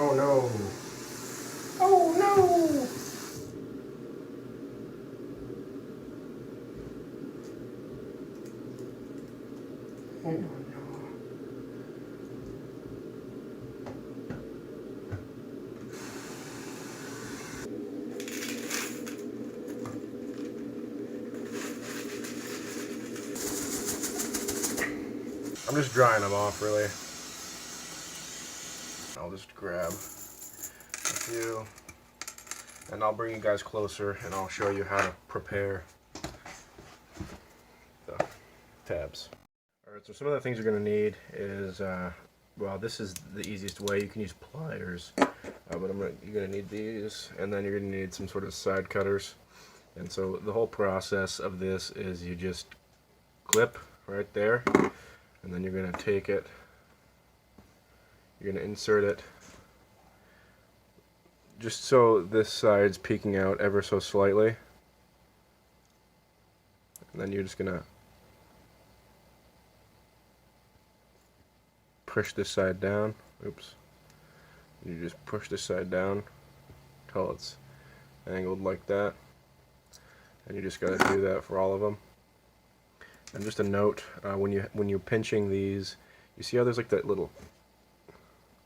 Oh no! Oh no! Oh no. I'm just drying them off, really. I'll just grab a few, and I'll bring you guys closer, and I'll show you how to prepare the tabs. Alright, so some of the things you're going to need is, well, this is the easiest way. You can use pliers, but you're going to need these, and then you're going to need some sort of side cutters. And so the whole process of this is you just clip right there, and then you're going to take it, you're going to insert it just so this side's peeking out ever so slightly, and then you're just going to push this side down. Oops. You just push this side down until it's angled like that, and you just got to do that for all of them. And just a note, when you're pinching these, you see how there's like that little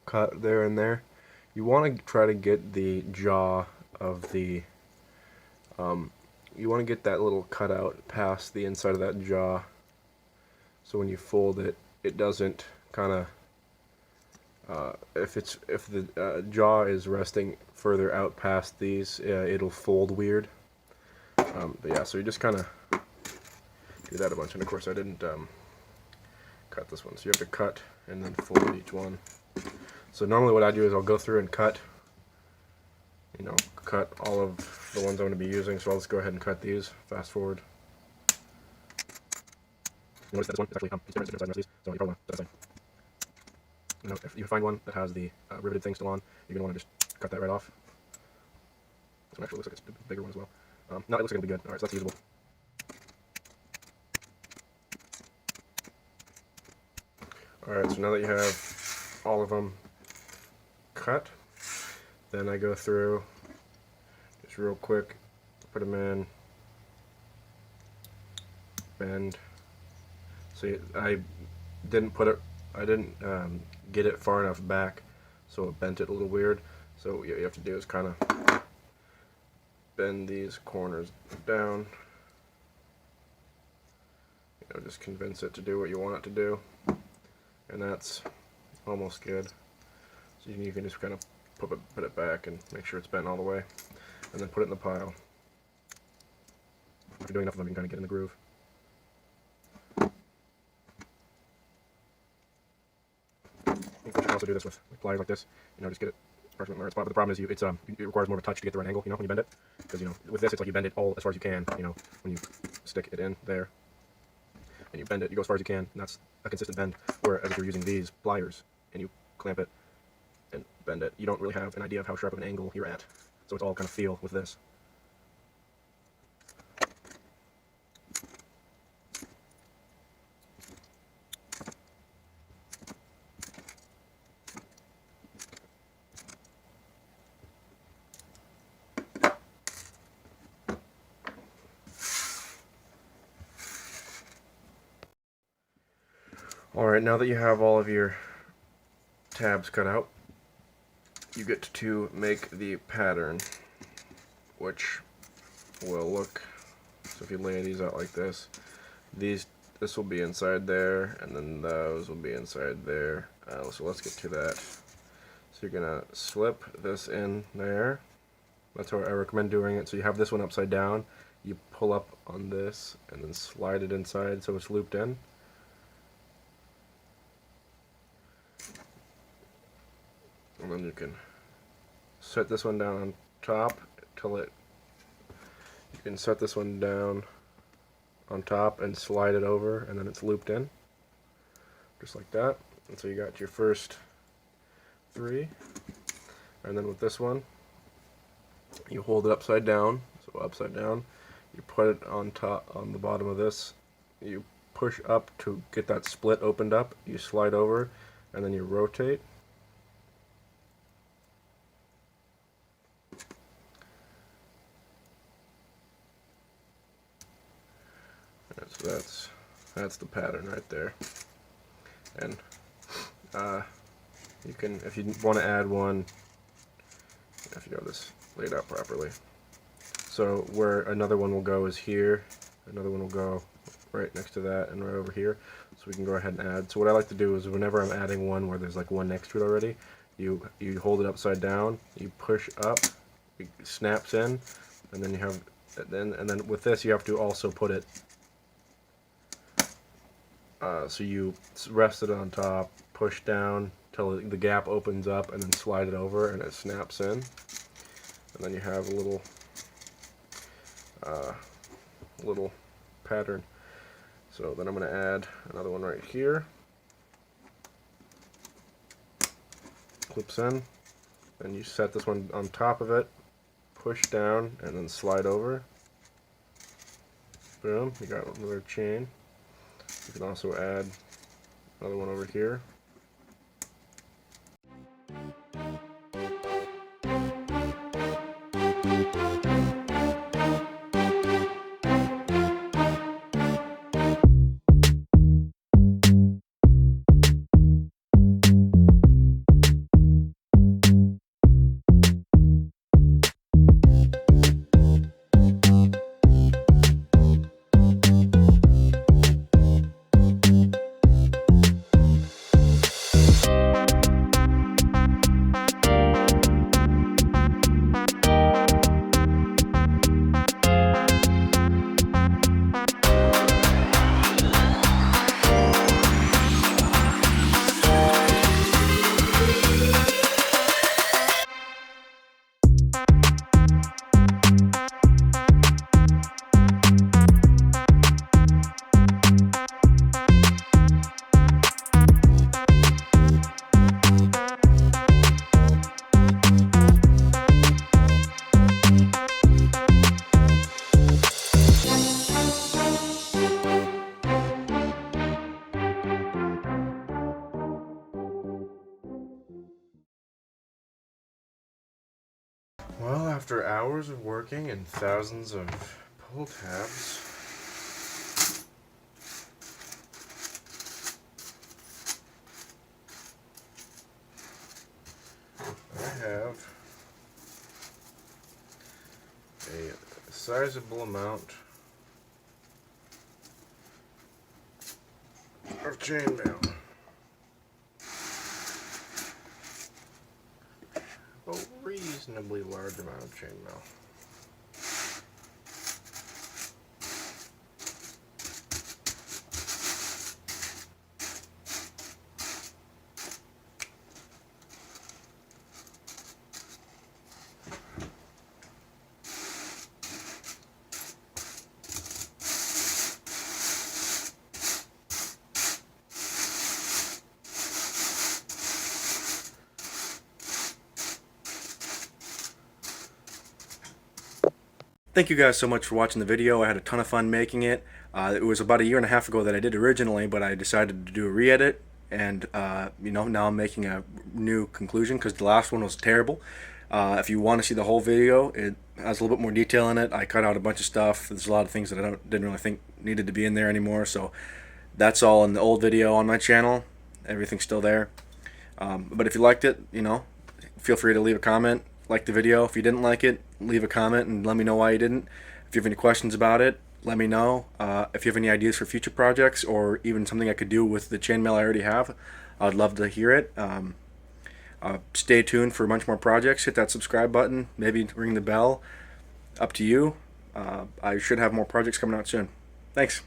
cut there and there? You want to try to get the jaw of the, you want to get that little cutout past the inside of that jaw, so when you fold it, it doesn't kind of, if the jaw is resting further out past these, it'll fold weird. But yeah, so you just kind of do that a bunch, and of course I didn't cut this one, so you have to cut and then fold each one. So normally what I do is I'll go through and cut all of the ones I'm going to be using, so I'll just go ahead and cut these, fast forward. Notice that this one is actually it's different size, so you probably want that side. If you find one that has the riveted thing still on, you're going to want to just cut that right off. This one actually looks like it's a bigger one as well. No, it looks like it'll be good. Alright, so that's usable. Alright, so now that you have all of them cut, then I go through just real quick, put them in, bend. See, I didn't get it far enough back, so it bent it a little weird. So what you have to do is kind of bend these corners down. Just convince it to do what you want it to do, and that's almost good. So you can just kind of put it back and make sure it's bent all the way, and then put it in the pile. If you're doing enough of them, you can kind of get in the groove. You can also do this with pliers like this. Just get it approximately where it's. But the problem is, it requires more of a touch to get the right angle. When you bend it, because with this, it's like you bend it all as far as you can. When you stick it in there, and you bend it, you go as far as you can, and that's a consistent bend. Whereas if you're using these pliers and you clamp it and bend it, you don't really have an idea of how sharp of an angle you're at. So it's all kind of feel with this. Alright, now that you have all of your tabs cut out, you get to make the pattern, which will look, so if you lay these out like this, this will be inside there, and then those will be inside there. So let's get to that. So you're going to slip this in there. That's how I recommend doing it. So you have this one upside down, you pull up on this, and then slide it inside so it's looped in. And then you can set this one down on top till you can set this one down on top and slide it over, and then it's looped in, just like that. And so you got your first 3, and then with this one, you hold it upside down, so upside down, you put it on top, on the bottom of this, you push up to get that split opened up, you slide over, and then you rotate. That's the pattern right there. And you can, if you want to add one, if you have this laid out properly. So where another one will go is here, another one will go right next to that and right over here. So we can go ahead and add. So what I like to do is whenever I'm adding one where there's like one next to it already, you hold it upside down, you push up, it snaps in, and then you have, and then with this you have to also put it, so you rest it on top, push down till the gap opens up, and then slide it over and it snaps in. And then you have a little pattern. So then I'm going to add another one right here. Clips in. Then you set this one on top of it, push down, and then slide over. Boom, you got another chain. You can also add another one over here. Well, after hours of working and thousands of pull tabs, I have a sizable amount of chainmail. A reasonably large amount of chainmail. Thank you guys so much for watching the video. I had a ton of fun making it. It was about 1.5 years ago that I did originally, but I decided to do a re-edit, and now I'm making a new conclusion because the last one was terrible. If you want to see the whole video, it has a little bit more detail in it. I cut out a bunch of stuff. There's a lot of things that I didn't really think needed to be in there anymore, so that's all in the old video on my channel. Everything's still there. But if you liked it, feel free to leave a comment. Like the video. If you didn't like it, leave a comment and let me know why you didn't. If you have any questions about it, let me know. If you have any ideas for future projects or even something I could do with the chainmail I already have, I'd love to hear it. Stay tuned for a bunch more projects. Hit that subscribe button. Maybe ring the bell. Up to you. I should have more projects coming out soon. Thanks.